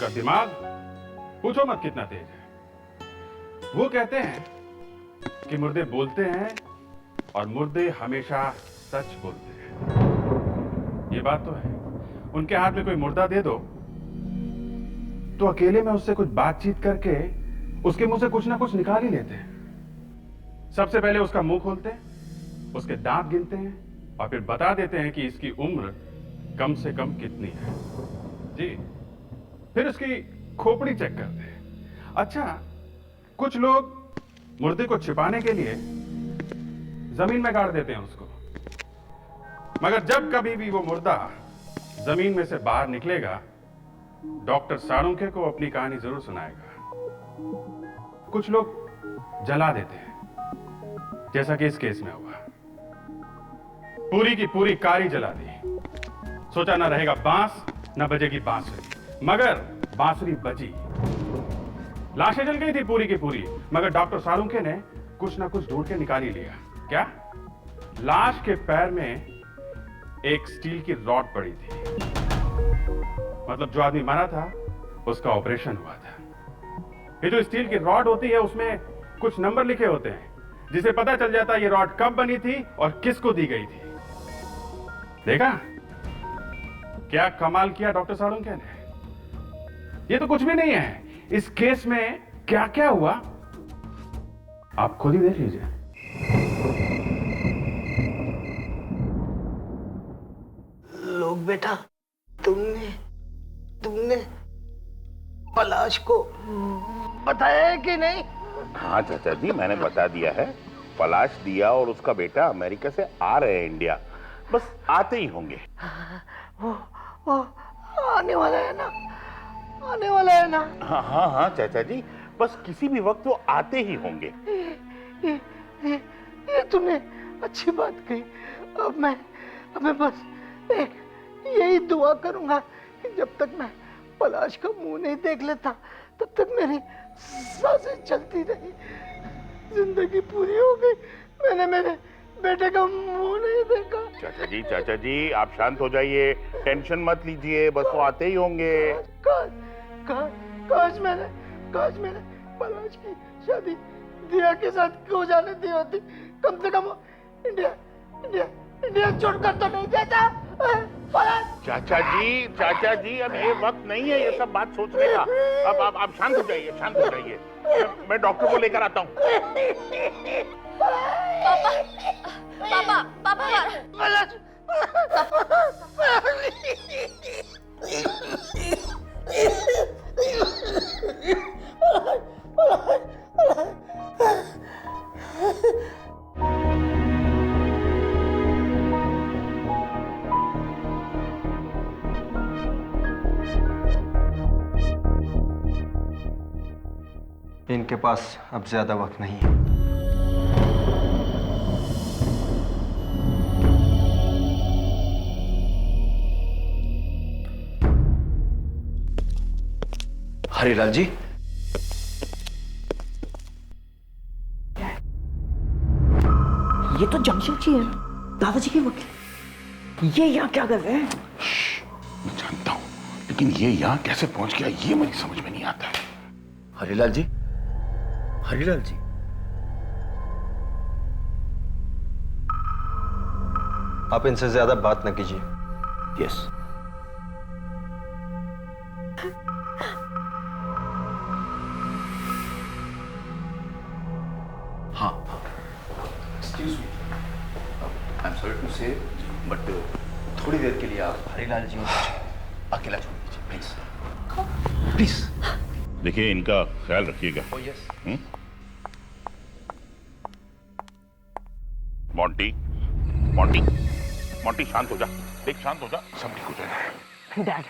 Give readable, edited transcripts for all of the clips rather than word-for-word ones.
उसका दिमाग पूछो मत कितना तेज है। वो कहते हैं कि मुर्दे बोलते हैं और मुर्दे हमेशा सच बोलते हैं। ये बात तो है। उनके हाथ में कोई मुर्दा दे दो तो अकेले में उससे कुछ बातचीत करके उसके मुंह से कुछ ना कुछ निकाल ही लेते हैं। सबसे पहले उसका मुंह खोलते हैं, उसके दांत गिनते हैं और फिर बता देते हैं कि इसकी उम्र कम से कम कितनी है जी। फिर उसकी खोपड़ी चेक करते हैं। अच्छा, कुछ लोग मुर्दे को छिपाने के लिए जमीन में गाड़ देते हैं उसको, मगर जब कभी भी वो मुर्दा जमीन में से बाहर निकलेगा डॉक्टर साळुंखे को अपनी कहानी जरूर सुनाएगा। कुछ लोग जला देते हैं, जैसा कि इस केस में हुआ। पूरी की पूरी कारी जला दी। सोचा ना रहेगा बांस ना बजेगी बांसुरी, मगर बांसुरी बजी। लाशें जल गई थी पूरी की पूरी, मगर डॉक्टर साळुंखे ने कुछ ना कुछ ढूंढ के निकाल ही लिया। क्या? लाश के पैर में एक स्टील की रॉड पड़ी थी। मतलब जो आदमी मरा था उसका ऑपरेशन हुआ था। ये जो स्टील की रॉड होती है उसमें कुछ नंबर लिखे होते हैं, जिसे पता चल जाता है ये रॉड कब बनी थी और किसको दी गई थी। देखा क्या कमाल किया डॉक्टर साळुंखे ने? ये तो कुछ भी नहीं है। इस केस में क्या क्या हुआ आप खुद ही देख लीजिए। लोग बेटा, तुमने पलाश को बताया है कि नहीं? हाँ चाचा जी, मैंने बता दिया है। पलाश दिया और उसका बेटा अमेरिका से आ रहे हैं इंडिया, बस आते ही होंगे। वो आने वाला है ना? आने वाला है ना? हाँ हाँ हाँ चाचा जी, बस किसी भी वक्त वो आते ही होंगे। ये तुमने अच्छी बात कही। अब मैं बस एक यही दुआ करूंगा कि जब तक मैं पलाश का मुंह नहीं देख लेता तब तक मेरी सांसें चलती रही। जिंदगी पूरी हो गई, मैंने मेरे बेटे का मुंह नहीं देखा। चाचा जी आप शांत हो जाइए, टेंशन मत लीजिए, बस वो आते ही होंगे। काश मैंने पलाश की शादी दिया के साथ हो जाने दी होती। कम से कम इंडिया छोड़कर तो नहीं जाता। चाचा जी अब ये वक्त नहीं है ये सब बात सोचने का। अब आप शांत हो जाइए। मैं डॉक्टर को लेकर आता हूँ। पापा इनके पास अब ज्यादा वक्त नहीं है। हरिलाल जी, ये तो जमशेद जी है ना, दादाजी के वकील। ये यहाँ क्या कर रहे हैं? मैं जानता हूँ, लेकिन ये यहाँ कैसे पहुंच गया ये मुझे समझ में नहीं आता है। हरिलाल जी, आप इनसे ज्यादा बात न कीजिए। यस। हाँ, excuse me, I am sorry to say, but थोड़ी देर के लिए आप हरिलाल जी को अकेला छोड़ दीजिए प्लीज। देखिए इनका ख्याल रखिएगा। Oh yes. मोंटी शांत हो जा, देख शांत हो जा, सब ठीक हो जाएगा। डैड,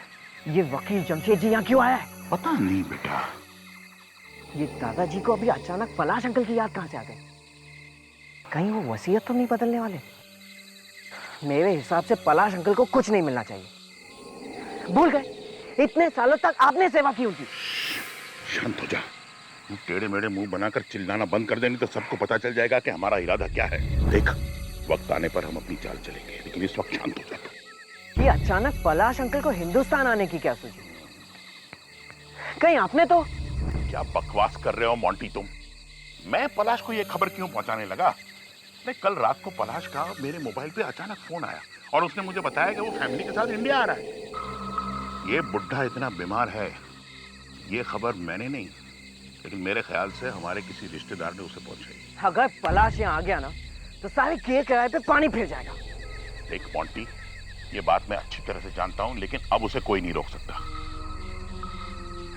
ये वकील जमशेद जी यहाँ क्यों आया है? पता नहीं बेटा। ये दादाजी को अभी अचानक पलाश अंकल की याद कहाँ से आ गई? कहीं वो वसीयत तो नहीं बदलने वाले? मेरे हिसाब से पलाश अंकल को कुछ नहीं मिलना चाहिए। भूल गए, इतने सालों तक आपने सेवा की उनकी। शांत हो जा, टेढ़े मेढ़े मुंह बनाकर चिल्लाना बंद कर देनी तो सबको पता चल जाएगा कि हमारा इरादा क्या है। देख, वक्त आने पर हम अपनी चाल चलेंगे, लेकिन इस वक्त शांत हो जा। ये अचानक पलाश अंकल को हिंदुस्तान आने की क्या सोची? कहीं आपने तो? क्या बकवास कर रहे हो मोंटी तुम? मैं पलाश को ये खबर क्यों पहुंचाने लगा? मैं कल रात को पलाश का मेरे मोबाइल पे अचानक फोन आया और उसने मुझे बताया कि वो फैमिली के साथ इंडिया आ रहा है। ये बुढ़ा इतना बीमार है, ये खबर मैंने नहीं, लेकिन मेरे ख्याल से हमारे किसी रिश्तेदार ने उसे पहुंचाई। अगर पलाश यहाँ आ गया ना तो सारे किए किराए पे पानी फिर जाएगा। देख मोंटी, ये बात मैं अच्छी तरह से जानता हूं, लेकिन अब उसे कोई नहीं रोक सकता।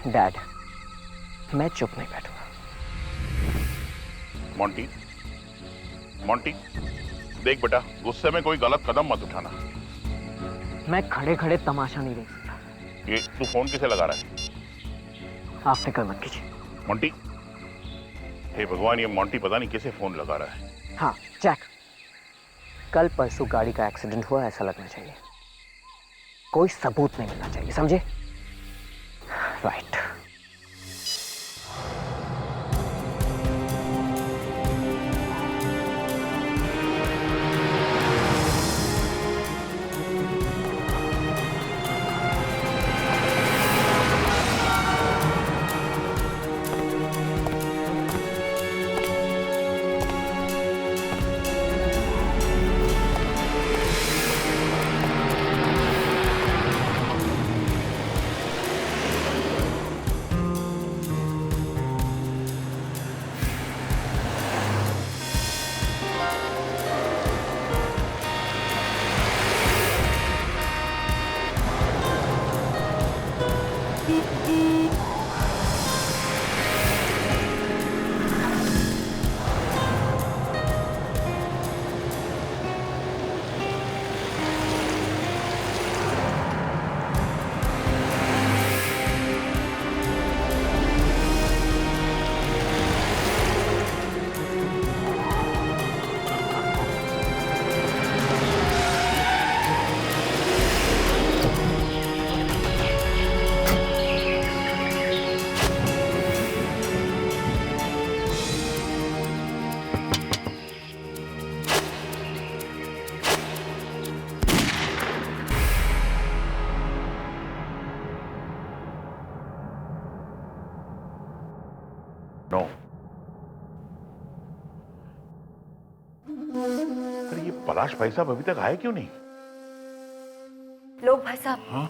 डैड, मैं चुप नहीं बैठूंगा। मोंटी, मोंटी, देख बेटा, गुस्से में कोई गलत कदम मत उठाना। मैं खड़े खड़े तमाशा नहीं देख सकता। ये तू फोन किसे लगा रहा है? आप फिक्र मत कीजिए। मोंटी, हे भगवान, ये मोंटी पता नहीं किसे फोन लगा रहा है। हाँ जैक, कल परसों गाड़ी का एक्सीडेंट हुआ ऐसा लगना चाहिए, कोई सबूत नहीं मिलना चाहिए, समझे? राइट। नो, अरे ये पलाश भाई साहब अभी तक आए क्यों नहीं? लोग भाई साहब, हाँ?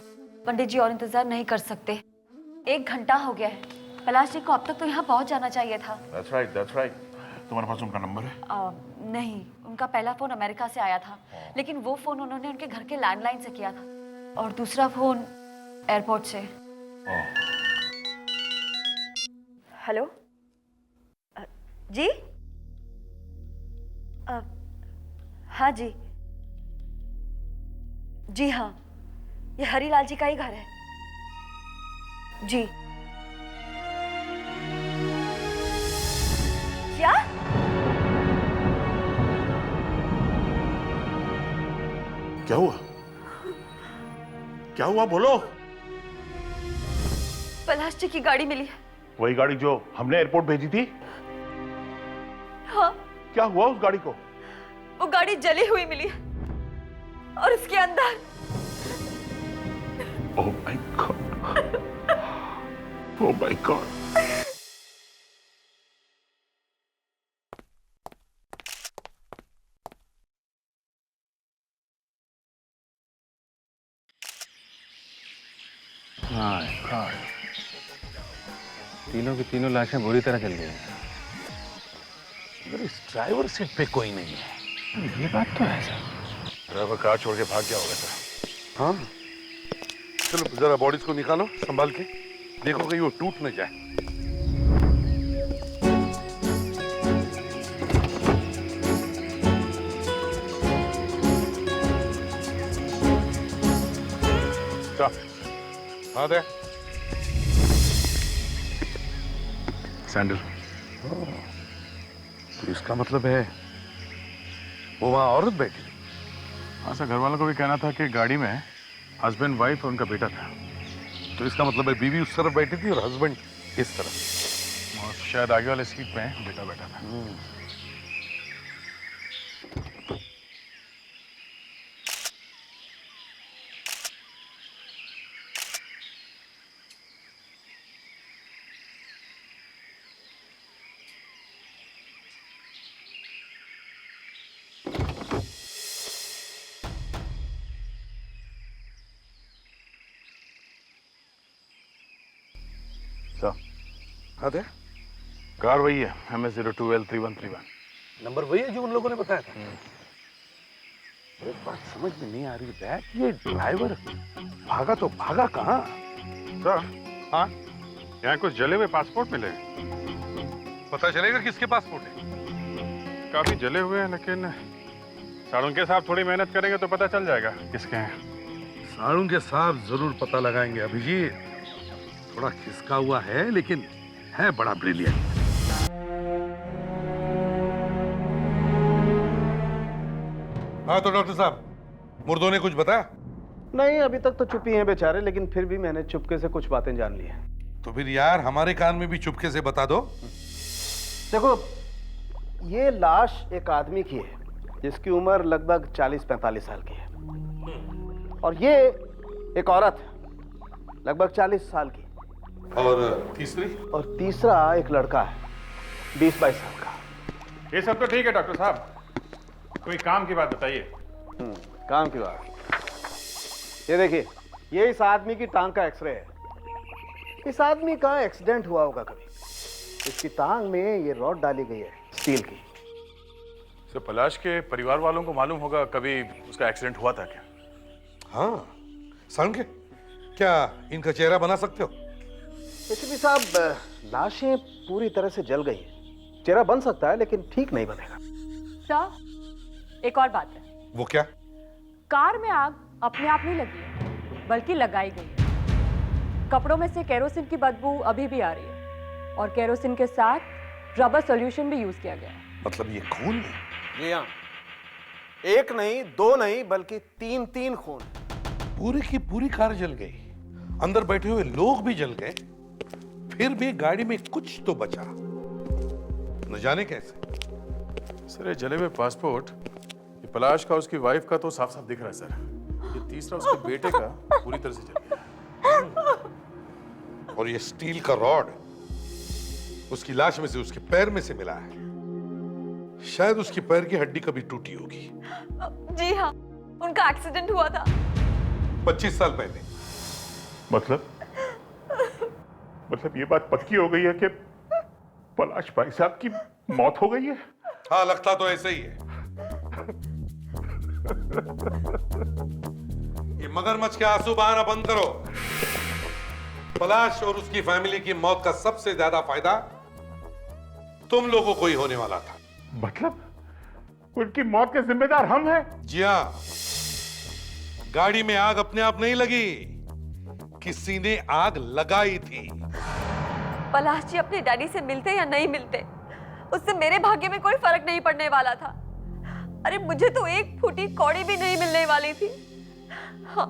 पंडित जी और इंतजार नहीं कर सकते। 1 घंटा हो गया है। पलाश जी को अब तक तो यहाँ पहुँच जाना चाहिए था। That's right, that's right. तुम्हारे पास उनका नंबर है? नहीं, उनका पहला फोन अमेरिका से आया था, लेकिन वो फोन उन्होंने उनके घर के लैंडलाइन से किया था और दूसरा फोन एयरपोर्ट से। हेलो जी? हाँ जी, जी हाँ, ये हरीलाल जी का ही घर है जी। क्या? क्या हुआ? क्या हुआ बोलो? पलाश जी की गाड़ी मिली है। वही गाड़ी जो हमने एयरपोर्ट भेजी थी? हाँ। क्या हुआ उस गाड़ी को? वो गाड़ी जली हुई मिली है और उसके अंदर। Oh my God, oh my God. My God, तीनों की तीनों लाशें बुरी तरह जल गई हैं। इस ड्राइवर सीट पे कोई नहीं है। ये बात तो है सर। ड्राइवर कार छोड़ के भाग गया होगा सर। हाँ, चलो जरा बॉडीज को निकालो संभाल के, देखो कहीं वो टूट न जाए। हाँ दे सैंडल। तो इसका मतलब है वो वहां औरत बैठी। हाँ सर, घर वालों को भी कहना था कि गाड़ी में हस्बैंड वाइफ और उनका बेटा था। तो इसका मतलब है बीवी उस तरफ बैठी थी और हस्बैंड इस तरफ। और शायद आगे वाले सीट पे बेटा बैठा था। सर। हाँ दे, कार वही है, MS02L3131। नंबर वही है जो उन लोगों ने बताया था। एक बात समझ में नहीं आ रही दैट, ये ड्राइवर भागा तो भागा कहाँ? सर, हाँ, यहाँ कुछ जले हुए पासपोर्ट मिले। पता चलेगा किसके पासपोर्ट है? काफी जले हुए हैं, लेकिन साळुंके साहब थोड़ी मेहनत करेंगे तो पता चल जाएगा किसके हैं। साळुंके साहब जरूर पता लगाएंगे अभिजीत। थोड़ा खिसका हुआ है लेकिन है बड़ा ब्रिलियंट। हाँ तो डॉक्टर साहब, मुर्दों ने कुछ बताया? नहीं, अभी तक तो चुप ही हैं बेचारे, लेकिन फिर भी मैंने चुपके से कुछ बातें जान ली हैं। तो फिर यार हमारे कान में भी चुपके से बता दो। देखो, ये लाश एक आदमी की है जिसकी उम्र लगभग 40-45 साल की है, और ये एक औरत है लगभग 40 साल की, और तीसरी? और तीसरा एक लड़का है 20-22 साल का। ये सब तो ठीक है डॉक्टर साहब, कोई काम की बात बताइए। काम की बात, ये देखिए, ये इस आदमी की टांग का एक्सरे है। इस आदमी का एक्सीडेंट हुआ होगा कभी, इसकी टांग में ये रॉड डाली गई है स्टील की। सर, पलाश के परिवार वालों को मालूम होगा कभी उसका एक्सीडेंट हुआ था क्या? हाँ, साळुंके, क्या इनका चेहरा बना सकते हो? एसीपी साहब, लाशें पूरी तरह से जल गई है, चेहरा बन सकता है लेकिन ठीक नहीं बनेगा। सर, एक और बात है। वो क्या? कार में आग अपने आप नहीं लगी है, बल्कि लगाई गई है। कपड़ों में से केरोसिन की बदबू अभी भी आ रही है, और केरोसिन के साथ रबर सॉल्यूशन भी यूज किया गया है। मतलब ये खून है? जी हाँ, एक नहीं, दो नहीं, बल्कि 3 खून। पूरी की पूरी कार जल गई, अंदर बैठे हुए लोग भी जल गए, फिर भी गाड़ी में कुछ तो बचा, न जाने कैसे। सर, ये जले हुए पासपोर्ट, ये पलाश का, उसकी वाइफ का तो साफ साफ दिख रहा है सर। ये तीसरा उसके बेटे का पूरी तरह से जल गया। और ये स्टील का रॉड उसकी लाश में से, उसके पैर में से मिला है। शायद उसकी पैर की हड्डी कभी टूटी होगी। जी हाँ, उनका एक्सीडेंट हुआ था 25 साल पहले। मतलब ये बात पक्की हो गई है कि पलाश भाई साहब की मौत हो गई है? हाँ, लगता तो ऐसे ही है। ये मगरमच्छ के आंसू बहाना बंद करो। पलाश और उसकी फैमिली की मौत का सबसे ज्यादा फायदा तुम लोगों को ही होने वाला था। मतलब उनकी मौत के जिम्मेदार हम हैं? जी हाँ, गाड़ी में आग अपने आप नहीं लगी, किसी ने आग लगाई थी। पलाश जी अपने डैडी से मिलते या नहीं मिलते, उससे मेरे भाग्य में कोई फर्क नहीं पड़ने वाला था। अरे मुझे तो एक फूटी कौड़ी भी नहीं मिलने वाली थी। हाँ,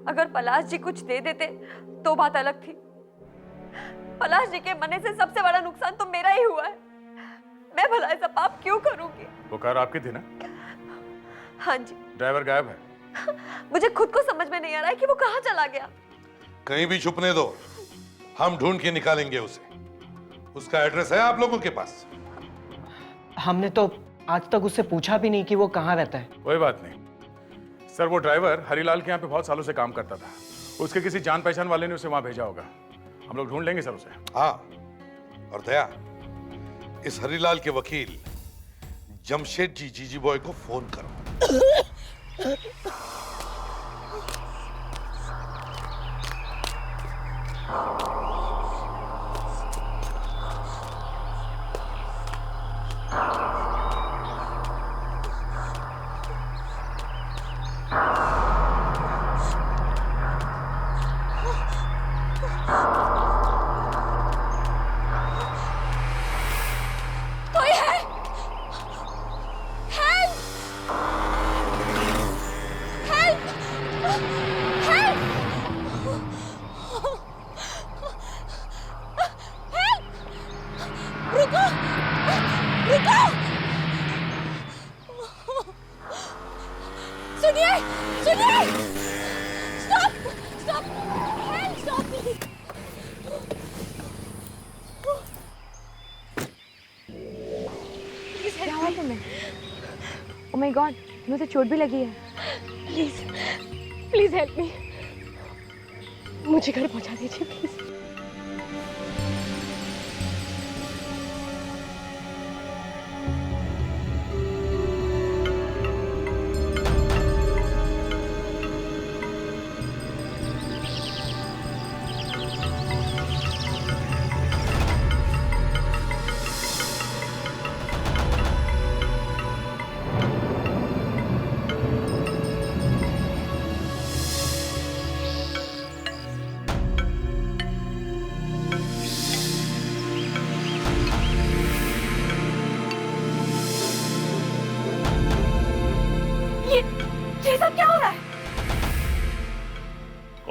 अगर पलाश जी कुछ दे देते तो बात अलग थी। पलाश जी के मरने से सबसे बड़ा नुकसान तो मेरा ही हुआ है। मैं भला ऐसा पाप क्यों करूंगी? वो कार आपकी थी ना? हाँ जी। ड्राइवर गायब है। मुझे खुद को समझ में नहीं आ रहा है कि वो कहाँ चला गया। कहीं भी छुपने दो, हम ढूंढ के निकालेंगे उसे। उसका एड्रेस है आप लोगों के पास? हमने तो आज तक उससे पूछा भी नहीं कि वो कहाँ रहता है। कोई बात नहीं सर, वो ड्राइवर हरिलाल के यहाँ पे बहुत सालों से काम करता था। उसके किसी जान पहचान वाले ने उसे वहां भेजा होगा। हम लोग ढूंढ लेंगे सर उसे। हाँ, और दया, इस हरिलाल के वकील जमशेद जी जीजी बॉय को फोन करो। Oh my God, मुझे चोट भी लगी है। प्लीज हेल्प मी, मुझे घर पहुंचा दीजिए प्लीज।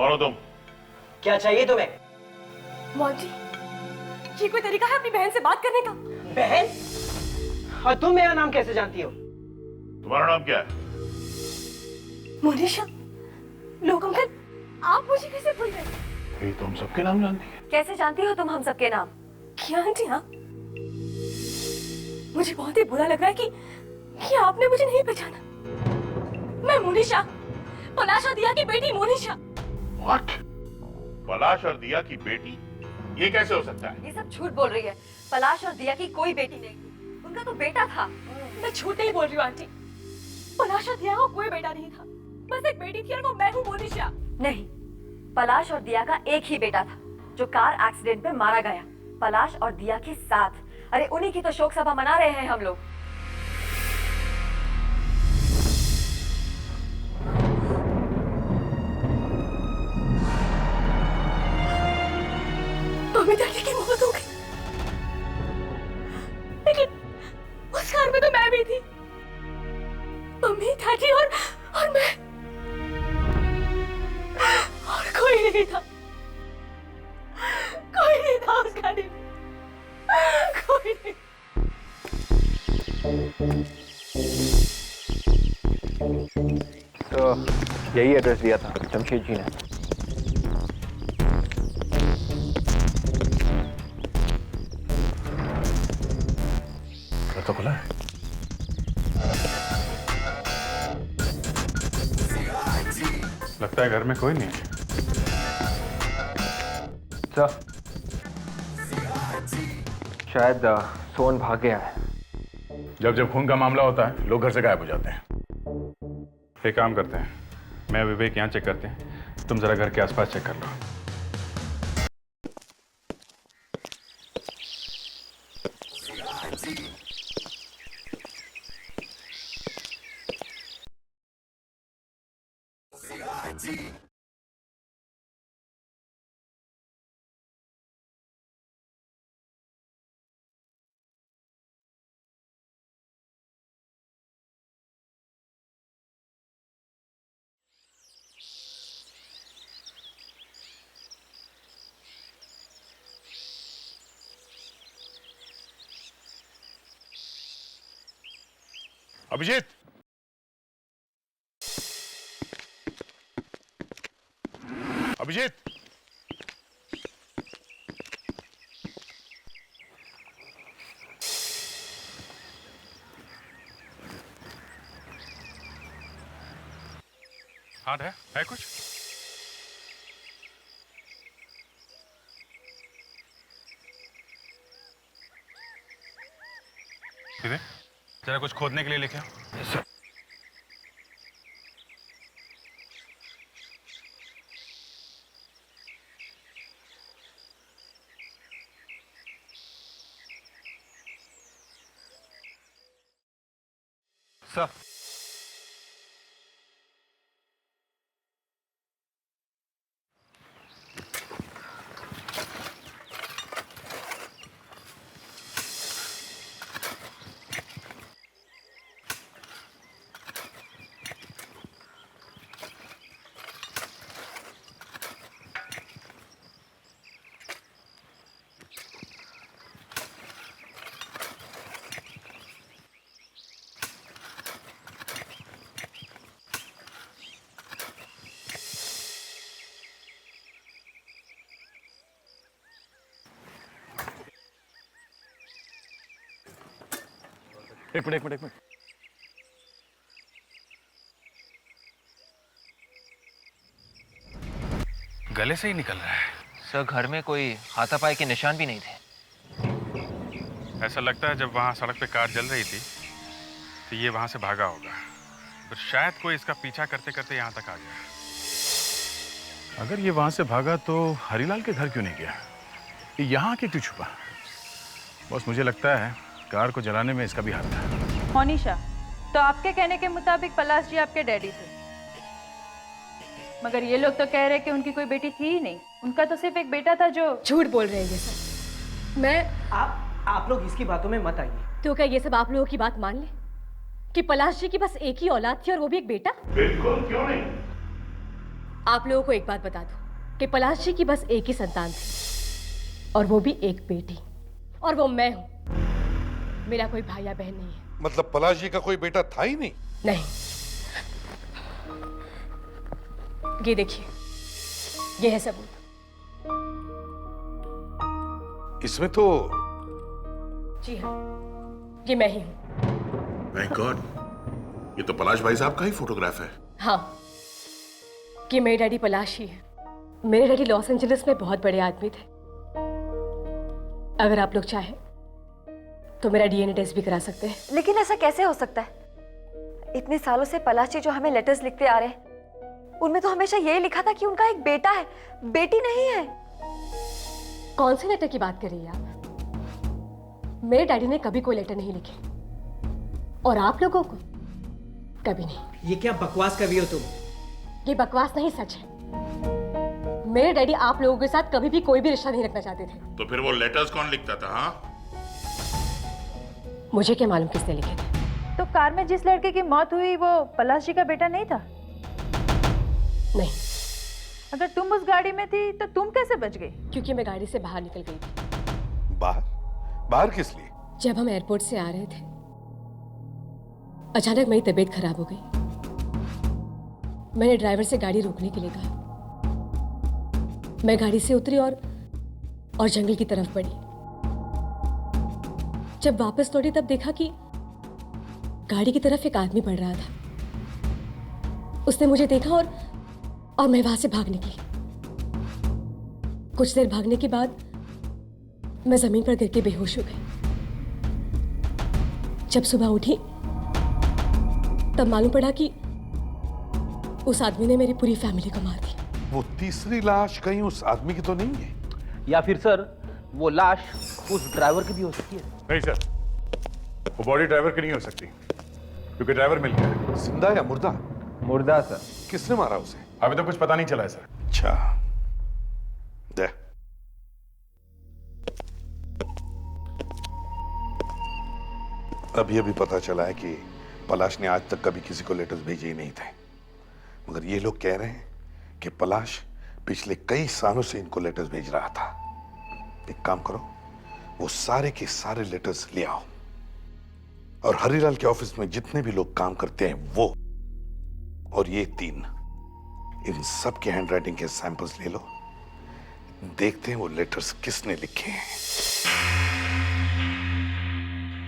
कौन हो तुम? क्या चाहिए तुम्हें? मोंटी, ये कोई तरीका है अपनी बहन से बात करने का? बहन? और तुम मेरा नाम कैसे जानती हो? तुम्हारा नाम क्या है? मोनिशा। लोग अंकल, आप मुझे कैसे भूल गए? ये तुम सबके नाम जानती है? कैसे जानती हो तुम हम सबके नाम? क्या आंटी? हाँ, मुझे बहुत ही बुरा लग रहा है कि आपने मुझे नहीं पहचाना। मैं मोनिशा, पलाश और दिया की बेटी मोनिशा। What? पलाश और दिया की बेटी? ये कैसे हो सकता है? ये सब झूठ बोल रही है। पलाश और दिया की कोई बेटी नहीं, उनका तो बेटा था। मैं झूठ नहीं बोल रही हूँ आंटी। पलाश और दिया को कोई बेटा नहीं था, बस एक बेटी थी और वो मैं हूँ मोनिशा। नहीं, पलाश और दिया का एक ही बेटा था जो कार एक्सीडेंट में मारा गया, पलाश और दिया के साथ। अरे उन्हीं की तो शोक सभा मना रहे हैं हम लोग। मम्मी डैडी की मौत हो गई, लेकिन उस कार में तो मैं भी थी। मम्मी डैडी और मैं, और कोई नहीं था। कोई नहीं था उस गाड़ी में, कोई नहीं। तो यही एड्रेस दिया था जमशेद जी ने। तो खुला है। लगता है घर में कोई नहीं है। शायद सोन भाग गया है। जब जब खून का मामला होता है लोग घर से गायब हो जाते हैं। एक काम करते हैं, मैं विवेक यहाँ चेक करते हैं, तुम जरा घर के आसपास चेक कर लो। अभिजीत, अभिजीत, हाँ है कुछ? सीधे जरा कुछ खोदने के लिए लेके आओ। सर, एक मिनट। गले से ही निकल रहा है। सर, घर में कोई हाथापाई के निशान भी नहीं थे। ऐसा लगता है जब वहां सड़क पे कार जल रही थी तो ये वहां से भागा होगा, तो शायद कोई इसका पीछा करते करते यहाँ तक आ गया। अगर ये वहां से भागा तो हरीलाल के घर क्यों नहीं गया? ये यहाँ के क्यों छुपा? बस मुझे लगता है कार को जलाने में इसका भी हाथ था। मोनिशा, तो आपके कहने के मुताबिक पलाश जी आपके डैडी थे, मगर ये लोग तो कह रहे कि उनकी कोई बेटी थी ही नहीं। उनका तो सिर्फ एक बेटा था जो। झूठ बोल रहे हैं ये सब। मैं आप लोग इसकी बातों में मत आइए। तो क्या ये सब आप लोगों की बात मान ले कि पलाश जी की बस एक ही औलाद थी और वो भी एक बेटा? बिल्कुल, क्यों नहीं। आप लोगों को एक बात बता दूं कि पलाश जी की बस एक ही संतान थी और वो भी एक बेटी, और वो मैं हूं। मेरा कोई भाई या बहन नहीं है। मतलब पलाश जी का कोई बेटा था ही नहीं? नहीं। ये देखिए, ये है सबूत। इसमें तो जी हाँ, ये मैं ही हूं। माय गॉड, ये तो पलाश भाई साहब का ही फोटोग्राफ है। हाँ, ये मेरे डैडी पलाश ही है। मेरे डैडी लॉस एंजलिस में बहुत बड़े आदमी थे। अगर आप लोग चाहें तो मेरा डीएनए टेस्ट भी करा सकते हैं। लेकिन ऐसा कैसे हो सकता है? इतने सालों से पलाश जी जो हमें लेटर्स लिखते आ रहे हैं, उनमें तो हमेशा यही लिखा था कि उनका एक बेटा है, बेटी नहीं है। कौन से लेटर की बात कर रही हैं आप? मेरे डैडी ने कभी कोई लेटर नहीं लिखे, और आप लोगों को कभी नहीं। ये क्या बकवास कर रही हो तुम? ये बकवास नहीं, सच है। मेरे डैडी आप लोगों के साथ कभी भी कोई भी रिश्ता नहीं रखना चाहते थे। तो फिर वो लेटर्स कौन लिखता था? हाँ, मुझे क्या मालूम किसने लिखे थे। तो कार में जिस लड़के की मौत हुई वो पलाश जी का बेटा नहीं था? नहीं। अगर तुम उस गाड़ी में थी तो तुम कैसे बच गई? क्योंकि मैं गाड़ी से बाहर निकल गई थी। बाहर किस लिए? जब हम एयरपोर्ट से आ रहे थे, अचानक मेरी तबीयत खराब हो गई। मैंने ड्राइवर से गाड़ी रोकने के लिए कहा। मैं गाड़ी से उतरी और जंगल की तरफ बढ़ी। जब वापस लौटी तब देखा कि गाड़ी की तरफ एक आदमी बढ़ रहा था। उसने मुझे देखा और मैं वहां से भाग निकली। कुछ देर भागने के बाद मैं जमीन पर गिर के बेहोश हो गई। जब सुबह उठी तब मालूम पड़ा कि उस आदमी ने मेरी पूरी फैमिली को मार दी। वो तीसरी लाश कहीं उस आदमी की तो नहीं है? या फिर सर वो लाश उस ड्राइवर की भी हो सकती है? नहीं सर, वो बॉडी ड्राइवर की नहीं हो सकती, क्योंकि ड्राइवर मिल गया है। जिंदा या मुर्दा? मुर्दा सर। किसने मारा उसे? अभी तो कुछ पता नहीं चला है सर। अच्छा, दे। अभी अभी पता चला है कि पलाश ने आज तक कभी किसी को लेटर्स भेजे ही नहीं थे, मगर ये लोग कह रहे हैं कि पलाश पिछले कई सालों से इनको लेटर्स भेज रहा था। एक काम करो, वो सारे के सारे लेटर्स ले आओ, और हरिलाल के ऑफिस में जितने भी लोग काम करते हैं वो और ये तीन, इन सब के हैंडराइटिंग के सैंपल्स ले लो। देखते हैं वो लेटर्स किसने लिखे हैं।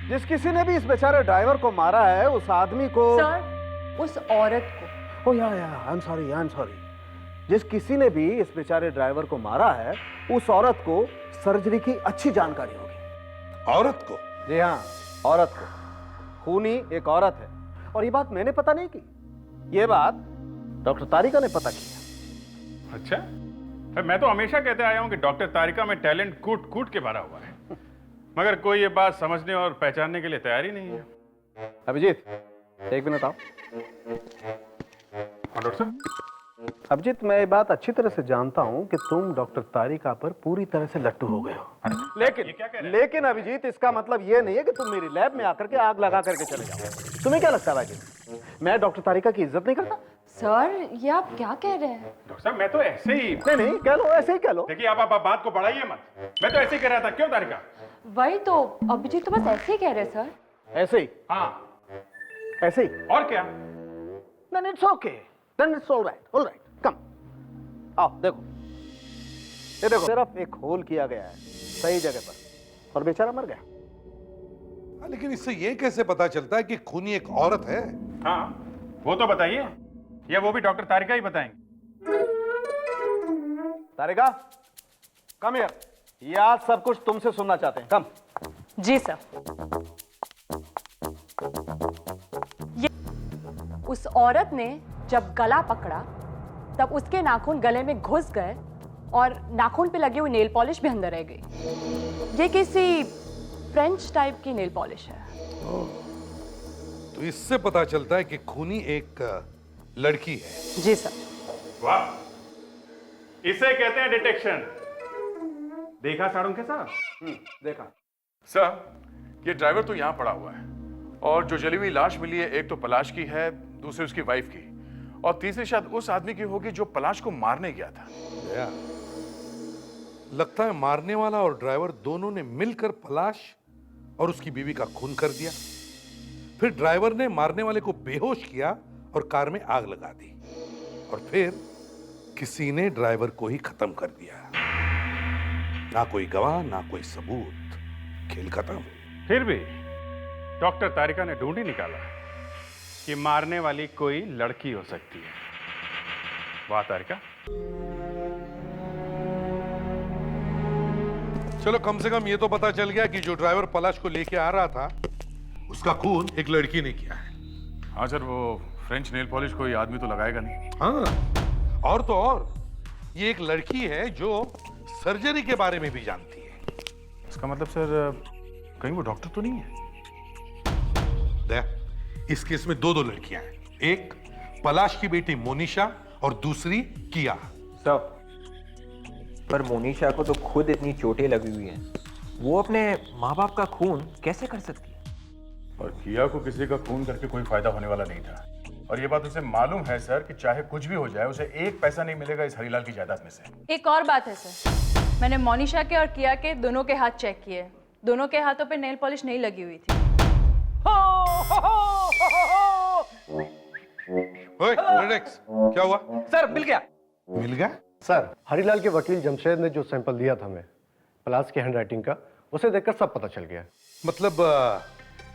जिस किसी ने भी इस बेचारे ड्राइवर को मारा है, उस आदमी को। सर, उस औरत को। ओ या आई एम सॉरी। जिस किसी ने भी इस बेचारे ड्राइवर को मारा है, उस औरत को सर्जरी की अच्छी जानकारी होगी। औरत को? जी हाँ, औरत को। खूनी एक औरत है, और ये बात मैंने पता नहीं की, ये बात डॉक्टर तारिका ने पता किया। अच्छा, मैं तो हमेशा कहते आया हूं कि डॉक्टर तारिका में टैलेंट कूट कूट के भरा हुआ है, मगर कोई ये बात समझने और पहचानने के लिए तैयार ही नहीं है। अभिजीत, एक मिनट आओ। हाँ डॉक्टर साहब। अभिजीत, मैं ये बात अच्छी तरह से जानता हूं कि तुम डॉक्टर तारिका पर पूरी तरह से लट्टू हो गए हो, लेकिन अभिजीत, इसका मतलब ये नहीं है कि तुम मेरी लैब में आकर के आग लगा करके चले जाओ। तुम्हें क्या लगता है भाई, मैं डॉक्टर तारिका की इज्जत नहीं करता? सर, ये आप क्या कह रहे हैं? डॉक्टर साहब, मैं तो ऐसे ही। नहीं, कह लो, ऐसे ही कह लो। देखिए, आप बात को बढ़ाइए मत, मैं तो ऐसे ही कह रहा था। क्यों तारिका? वही तो, अभिजीत तो बस ऐसे ही कह रहे हैं सर। ऐसे ही? हाँ, ऐसे ही। और क्या? Then it's okay. Then it's all right. Come. आओ, देखो। ये देखो, सिर्फ एक होल किया गया है सही जगह पर, और बेचारा मर गया। लेकिन इससे ये कैसे पता चलता है कि खूनी एक औरत है? हाँ, वो तो बताइए, या वो भी डॉक्टर तारिका ही बताएंगे। तारिका, कम हियर। ये आज सब कुछ तुमसे सुनना चाहते हैं। कम। जी सर। उस औरत ने जब गला पकड़ा तब उसके नाखून गले में घुस गए और नाखून पे लगी हुई नेल पॉलिश भी अंदर रह गई। ये किसी फ्रेंच टाइप की नेल पॉलिश है। तो इससे पता चलता है कि खूनी एक लड़की है। जी सर। वाह, इसे कहते हैं डिटेक्शन। देखा साड़ुंके साहब? देखा सर, ये ड्राइवर तो यहाँ पड़ा हुआ है, और जो जली हुई लाश मिली है, एक तो पलाश की है, दूसरी उसकी वाइफ की, और तीसरी शायद उस आदमी की होगी जो पलाश को मारने गया था। दया, लगता है मारने वाला और ड्राइवर दोनों ने मिलकर पलाश और उसकी बीवी का खून कर दिया। फिर ड्राइवर ने मारने वाले को बेहोश किया और कार में आग लगा दी, और फिर किसी ने ड्राइवर को ही खत्म कर दिया। ना कोई गवाह, ना कोई सबूत, खेल खत्म। फिर भी डॉक्टर तारिका ने ढूंढ ही निकाला कि मारने वाली कोई लड़की हो सकती है। वाह तारिका। चलो, कम से कम ये तो पता चल गया कि जो ड्राइवर पलाश को लेके आ रहा था उसका खून एक लड़की ने किया है। हाँ सर, वो फ्रेंच नेल पॉलिश कोई आदमी तो लगाएगा नहीं। हाँ, और तो और ये एक लड़की है जो सर्जरी के बारे में भी जानती है। इसका मतलब सर कहीं वो डॉक्टर तो नहीं है? इस केस में दो लड़कियां हैं, एक पलाश की बेटी मोनिशा और दूसरी किया। सब पर मोनिशा को तो खुद इतनी चोटें लगी हुई हैं, वो अपने माँ बाप का खून कैसे कर सकती है? और किया को किसी का खून करके कोई फायदा होने वाला नहीं था, और ये बात उसे मालूम है सर कि चाहे कुछ भी हो जाए उसे एक पैसा नहीं मिलेगा इस हरीलाल की जायदाद में से। एक और बात है सर, मैंने मोनिशा के और किया के दोनों के हाथ चेक किए, दोनों के हाथों पे नेल पॉलिश नहीं लगी हुई थी। क्या हुआ? सर मिल गया। मिल गया? सर, हरीलाल के वकील जमशेद ने जो सैंपल दिया था हमें पलाश की हैंडराइटिंग का, उसे देखकर सब पता चल गया। मतलब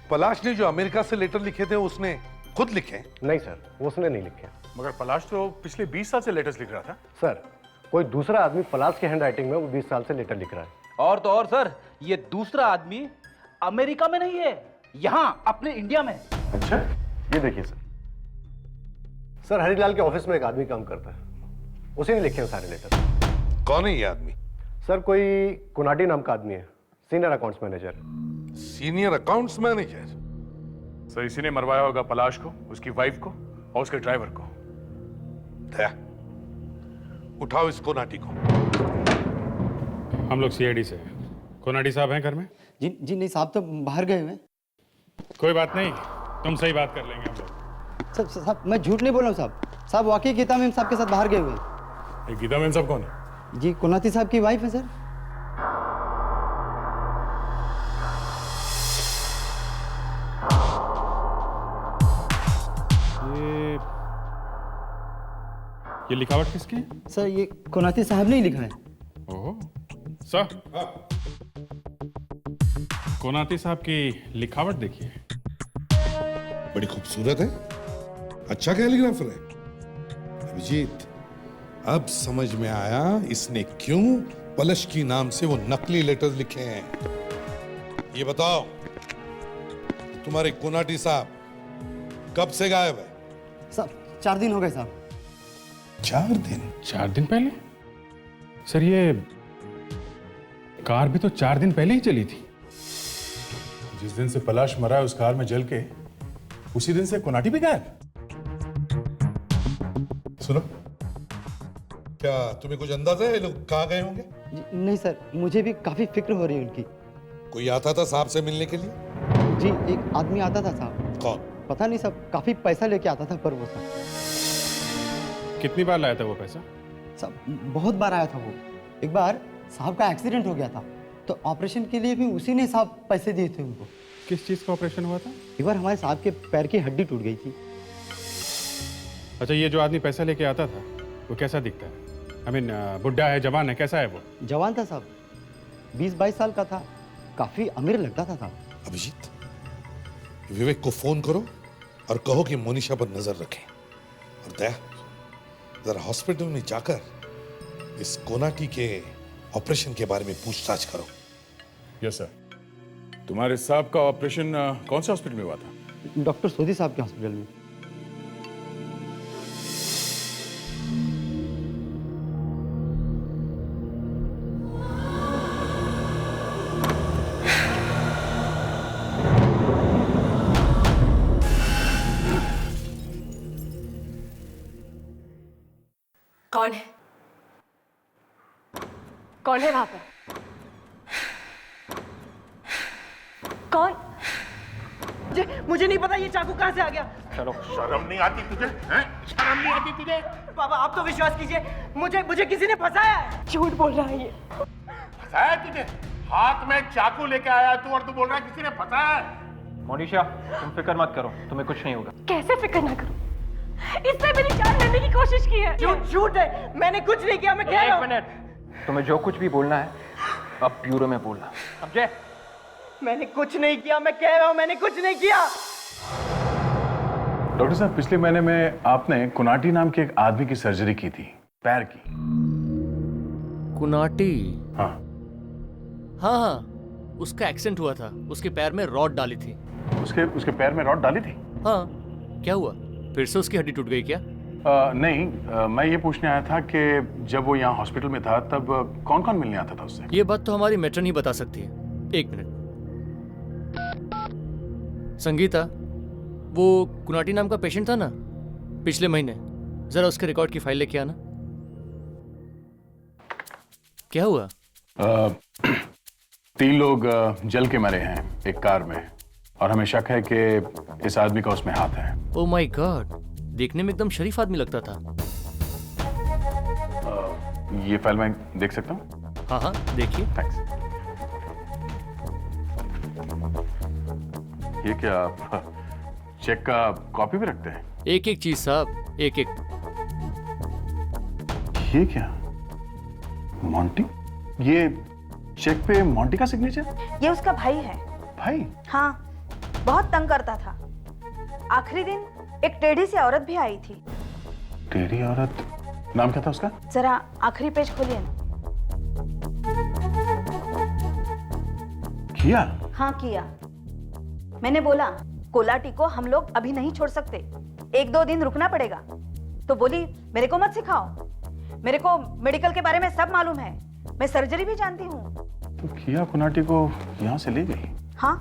पलाश ने जो अमेरिका से लेटर लिखे थे उसने खुद लिखे? नहीं सर, उसने नहीं लिखे। मगर पलाश तो पिछले 20 साल से लेटर्स लिख रहा था। सर, कोई दूसरा आदमी पलाश की हैंडराइटिंग में वो 20 साल से लेटर लिख रहा है। और तो और सर, ये दूसरा आदमी अमेरिका में नहीं है, यहाँ अपने इंडिया में। अच्छा, ये देखिए सर। सर, हरीलाल के ऑफिस में एक आदमी काम करता है, उसी ने लिखे हैं सारे लेटर। कौन है ये आदमी? सर, कोई कुनाटी नाम का आदमी है, senior accounts manager. Senior accounts manager? Sir, इसी ने मरवाया होगा पलाश को, उसकी वाइफ को और उसके ड्राइवर को। दया, उठाओ इस कोनाटी को। हम लोग सीआईडी से हैं। कोनाटी साहब हैं घर में? जी नहीं साहब, तो बाहर गए हुए। कोई बात नहीं, तुम सही बात कर लेंगे हम लोग। साहब, मैं झूठ नहीं बोल रहा हूँ साहब, वाकई गीता मैम साहब के साथ बाहर गए हुए हैं। गीता मैम साहब कौन है? जी, कोनाती साहब की वाइफ है सर। ये लिखावट किसकी है? सर, ये कोनाती साहब ने ही लिखा है। ओह सर, कोनाती साहब की लिखावट देखिए, बड़ी खूबसूरत है, अच्छा कैलीग्राफर है। अभिजीत, अब समझ में आया इसने क्यों पलश की नाम से वो नकली लेटर्स लिखे हैं। ये बताओ, तुम्हारे कोनाटी साहब कब से गायब है? साहब, 4 दिन हो गए साहब। 4 दिन? 4 दिन पहले? सर, ये कार भी तो 4 दिन पहले ही चली थी। जिस दिन से पलाश मरा है उस कार में जल के, उसी दिन से कोनाटी भी गायब। सुनो, क्या तुम्हें कुछ अंदाजा है ये लोग कहाँ गए होंगे? नहीं सर, मुझे भी काफी फिक्र हो रही है उनकी। कोई आता था साहब से मिलने के लिए? जी, एक आदमी आता था साहब। कौन? पता नहीं साहब, काफी पैसा लेके आता था, पर वो साहब। कितनी बार लाया था वो पैसा? साहब, बहुत बार आया था वो। एक बार साहब का एक्सीडेंट हो गया था, तो ऑपरेशन के लिए भी उसी ने साहब पैसे दिए थे उनको। किस चीज का ऑपरेशन हुआ था? एक बार हमारे साहब के पैर की हड्डी टूट गई थी। अच्छा, ये जो आदमी पैसा लेके आता था वो कैसा दिखता है? I mean, बुढ़ा है, जवान है, कैसा है वो? जवान था साहब, 20-22 साल का था, काफी अमीर लगता था साहब। अभिजीत, विवेक को फोन करो और कहो कि मोनिशा पर नजर रखें, और दया, जरा हॉस्पिटल में जाकर इस कोनाटी के ऑपरेशन के बारे में पूछताछ करो। Yes sir. तुम्हारे साहब का ऑपरेशन कौन से हॉस्पिटल में हुआ था? डॉक्टर सोधी साहब के हॉस्पिटल में। कौन है? कौन है वहां पर? कौन? मुझे नहीं पता ये चाकू कहां से आ गया। चलो। शर्म नहीं आती तुझे? हैं? शर्म नहीं आती तुझे? बाबा आप तो विश्वास कीजिए, मुझे किसी ने फंसाया है। झूठ बोल रहा है ये। फंसाया तुझे? हाथ में चाकू लेके आया तू और तू बोल रहा है किसी ने फंसाया है? मोनिशा, तुम फिक्र मत करो, तुम्हें कुछ नहीं होगा। कैसे फिक्र ना करूं? इसने मेरी जान लेने की कोशिश की है। झूठ है, मैंने कुछ नहीं किया, मैं कह रहा हूं। एक मिनट, तुम्हें जो कुछ भी बोलना है अब ब्यूरो में बोलना, समझे? मैंने कुछ नहीं किया, मैं कह रहा हूं मैंने कुछ नहीं किया। डॉक्टर साहब, पिछले महीने में आपने कुनाटी नाम के एक आदमी की सर्जरी की थी, पैर की। कुनाटी? हाँ हाँ, उसका एक्सीडेंट हुआ था, उसके पैर में रॉड डाली थी। उसके पैर में रॉड डाली थी? हाँ, क्या हुआ? फिर से उसकी हड्डी टूट गई क्या? नहीं, मैं ये पूछने आया था कि जब वो यहाँ हॉस्पिटल में था तब कौन कौन मिलने आता था उससे? ये बात तो हमारी मेट्रन ही बता सकती है। एक मिनट। संगीता, वो कुनाटी नाम का पेशेंट था ना पिछले महीने, जरा उसके रिकॉर्ड की फाइल लेके आना। क्या हुआ? 3 लोग जल के मरे हैं एक कार में, और हमें शक है कि इस आदमी का उसमें हाथ है। ओह माय गॉड, देखने में एकदम शरीफ आदमी लगता था। ये फाइल मैं देख सकता हूँ? हाँ हाँ, देखिए। थैंक्स। ये क्या आप चेक का कॉपी भी रखते हैं? एक एक चीज साहब, एक एक। ये क्या, मोंटी? ये चेक पे मोंटी का सिग्नेचर? ये उसका भाई है। भाई? हाँ, बहुत तंग करता था। आखिरी दिन एक टेढ़ी सी औरत भी आई थी। टेढ़ी औरत? नाम क्या था उसका? जरा आखिरी पेज खोलिए ना। किया? हाँ किया। मैंने बोला कोलाटी को हम लोग अभी नहीं छोड़ सकते, 1-2 दिन रुकना पड़ेगा। तो बोली मेरे को मत सिखाओ, मेरे को मेडिकल के बारे में सब मालूम है, मैं सर्जरी भी जानती हूँ। तो किया कुनाटी को यहाँ से ले गई? हाँ।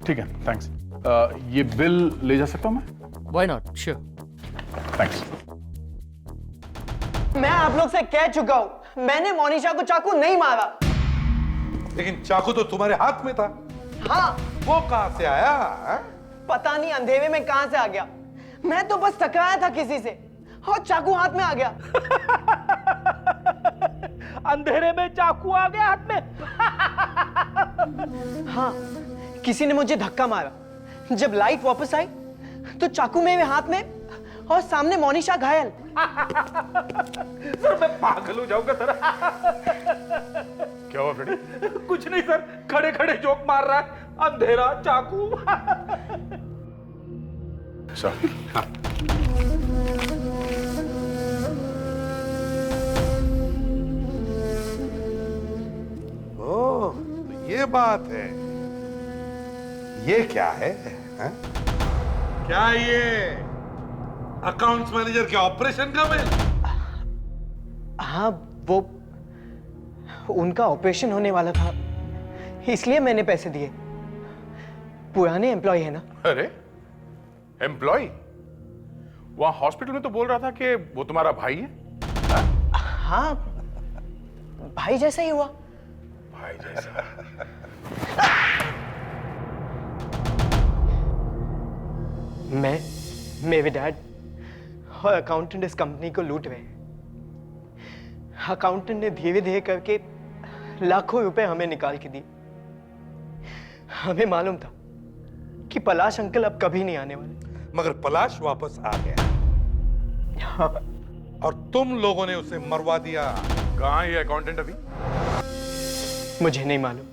ठीक है, थैंक्स। ये बिल ले जा सकता हूँ मैं? Why not? Sure. थैंक्स। मैं आप लोग से कह चुका हूँ, मैंने मोनिशा को चाकू नहीं मारा। लेकिन चाकू तो तुम्हारे हाथ में था। हाँ। वो कहां से आया है? पता नहीं अंधेरे में कहां से आ गया। मैं तो बस टकराया था किसी से और चाकू हाथ में आ गया। अंधेरे में चाकू आ गया हाथ में? हाँ, किसी ने मुझे धक्का मारा। जब लाइट वापस आई तो चाकू मेरे हाथ में और सामने मोनिशा घायल। सर मैं पागल हो जाऊंगा सर। क्या हुआ फ्रेडी? कुछ नहीं सर, खड़े खड़े जोक मार रहा है। अंधेरा, चाकू। सर, ओह, तो ये बात है। ये क्या है? हैं? क्या ये अकाउंट्स मैनेजर के ऑपरेशन का बिल? हाँ, वो उनका ऑपरेशन होने वाला था, इसलिए मैंने पैसे दिए। पुराने एम्प्लॉय है ना। अरे एम्प्लॉय? वहां हॉस्पिटल में तो बोल रहा था कि वो तुम्हारा भाई है। हाँ, भाई जैसा ही हुआ। भाई जैसा? मेरे डैड और अकाउंटेंट इस कंपनी को लूट रहे हैं। अकाउंटेंट ने धीरे धीरे करके लाखों रुपए हमें निकाल के दिए। हमें मालूम था कि पलाश अंकल अब कभी नहीं आने वाले, मगर पलाश वापस आ गया। हाँ। और तुम लोगों ने उसे मरवा दिया। कहाँ है ये अकाउंटेंट अभी? मुझे नहीं मालूम।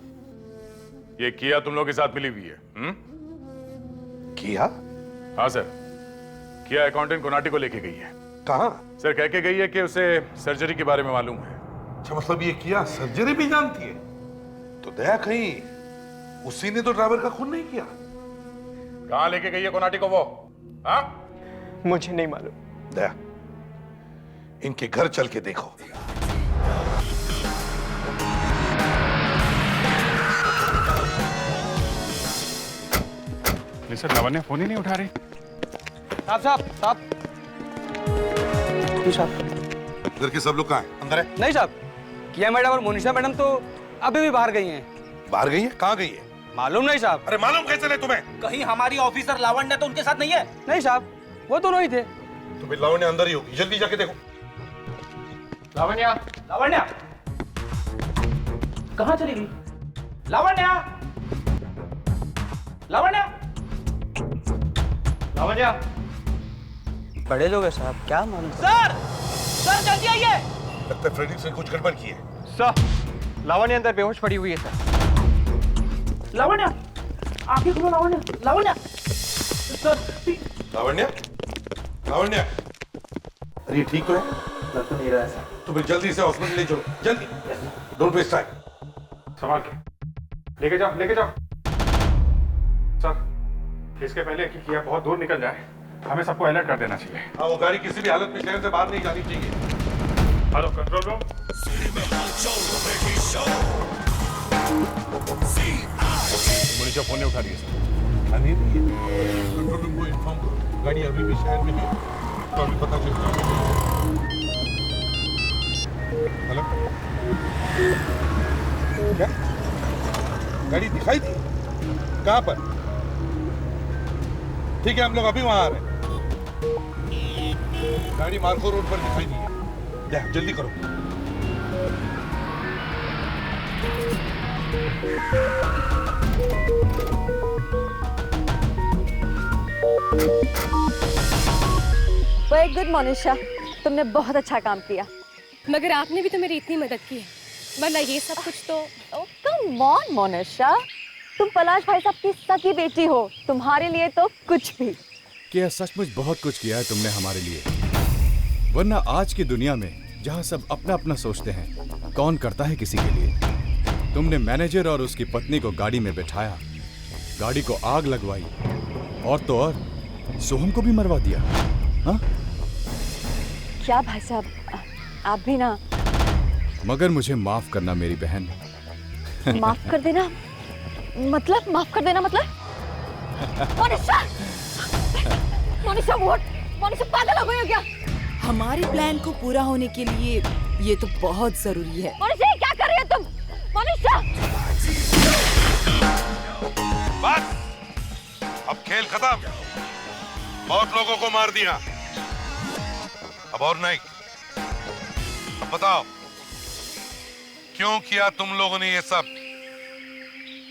ये किया तुम लोग के साथ मिली हुई है? किया? हाँ सर, किया अकाउंटेंट कुनाटी को लेके गई है। कहाँ? सर कह के गई है कि उसे सर्जरी के बारे में मालूम है। अच्छा, मतलब ये किया सर्जरी भी जानती है? तो दया कहीं उसी ने तो ड्राइवर का खून नहीं किया। कहाँ लेके गई है कुनाटी को वो? हाँ? मुझे नहीं मालूम। दया, इनके घर चल के देखो। नहीं सर, लावण्य फोन ही नहीं उठा रही। साहब। घर के सब लोग कहाँ हैं? अंदर है? नहीं साहब, किया मैडम और मोनिशा मैडम तो अभी भी बाहर गई हैं। बाहर गई है? कहाँ गई है? मालूम नहीं साहब। अरे मालूम कैसे नहीं तुम्हें? कहीं हमारी ऑफिसर लावण्य तो उनके साथ नहीं है? नहीं साहब, वो दोनों ही थे। तो फिर लावण्य अंदर ही होगी, जल्दी जाके देखो। लावण्या, लावण्य कहाँ चली गई? लावण्य, लावण्य, लावण्या। बड़े लोग हैं साहब, क्या मालूम। सर, सर जल्दी आइए। लगता है फ्रेडिक्स ने कुछ गड़बड़ की है। सर, लावण्य अंदर बेहोश पड़ी हुई है सर। लावण्य, आंखें खोलो लावण्य, लावण्य। सर, लावण्य, लावण्य, अरे ये ठीक तो है? लग तो नहीं रहा है सर। तो फिर जल्दी से हॉस्पिटल ले चलो, जल्दी। Don't waste time. संभाल के लेके जाओ, लेके जाओ। सर, इसके पहले कि किया बहुत दूर निकल जाए, हमें सबको अलर्ट कर देना चाहिए। हाँ, वो गाड़ी किसी भी हालत में शहर से बाहर नहीं जानी चाहिए। Hello control room. Manisha phone नहीं उठा रही है सर। नहीं रही है। कंट्रोल रूम को इन्फॉर्म करो, गाड़ी अभी भी शहर में है, तो अभी पता चल जाएगा। हेलो, क्या गाड़ी दिखाई दी? कहाँ पर? ठीक है, हम लोग अभी वहां आ रहे हैं। गाड़ी मार्को रोड पर दिखाई दी है। जल्दी करो। वेरी गुड मोनिशा, तुमने बहुत अच्छा काम किया। मगर आपने भी तो मेरी इतनी मदद की है, वरना ये सब कुछ तो। कम ऑन मोनिशा, तुम पलाश भाई साहब की सगी बेटी हो, तुम्हारे लिए तो कुछ भी। क्या सचमुच बहुत कुछ किया है तुमने हमारे लिए, वरना आज की दुनिया में जहाँ सब अपना अपना सोचते हैं, कौन करता है किसी के लिए। तुमने मैनेजर और उसकी पत्नी को गाड़ी में बैठाया, गाड़ी को आग लगवाई, और तो और सोहम को भी मरवा दिया। हाँ? क्या भाई साहब, आप भी ना। मगर मुझे माफ करना मेरी बहन। माफ कर देना मतलब? माफ कर देना मतलब? मोनिशा! मोनिशा व्हाट? मोनिशा पागल हो गई हो क्या? हमारे प्लान को पूरा होने के लिए ये तो बहुत जरूरी है। मोनिशा, ये क्या कर रही हो तुम? मोनिशा! बस, अब खेल खत्म। बहुत लोगों को मार दिया, अब और नहीं। अब बताओ, क्यों किया तुम लोगों ने ये सब?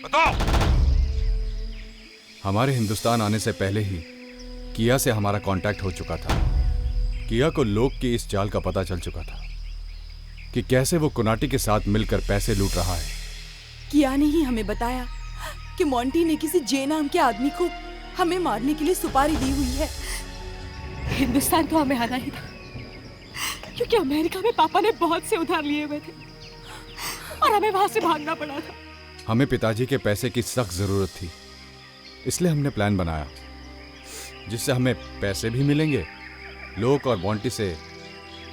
बताओ। हमारे हिंदुस्तान आने से पहले ही किया से हमारा कांटेक्ट हो चुका था। किया को लोग की इस चाल का पता चल चुका था कि कैसे वो कुनाटी के साथ मिलकर पैसे लूट रहा है। किया ने ही हमें बताया कि मोंटी ने किसी जे नाम के आदमी को हमें मारने के लिए सुपारी दी हुई है। हिंदुस्तान तो हमें आना ही था, क्योंकि अमेरिका में पापा ने बहुत से उधार लिए हुए थे और हमें वहां से भागना पड़ा था। हमें पिताजी के पैसे की सख्त जरूरत थी, इसलिए हमने प्लान बनाया जिससे हमें पैसे भी मिलेंगे, लोग और बॉन्टी से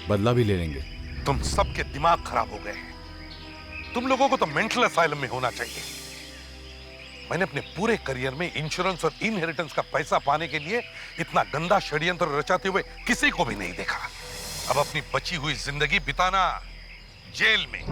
बदला भी ले लेंगे। तुम सबके दिमाग खराब हो गए हैं। तुम लोगों को तो मेंटल असाइलम में होना चाहिए। मैंने अपने पूरे करियर में इंश्योरेंस और इनहेरिटेंस का पैसा पाने के लिए इतना गंदा षड्यंत्र रचाते हुए किसी को भी नहीं देखा। अब अपनी बची हुई जिंदगी बिताना जेल में।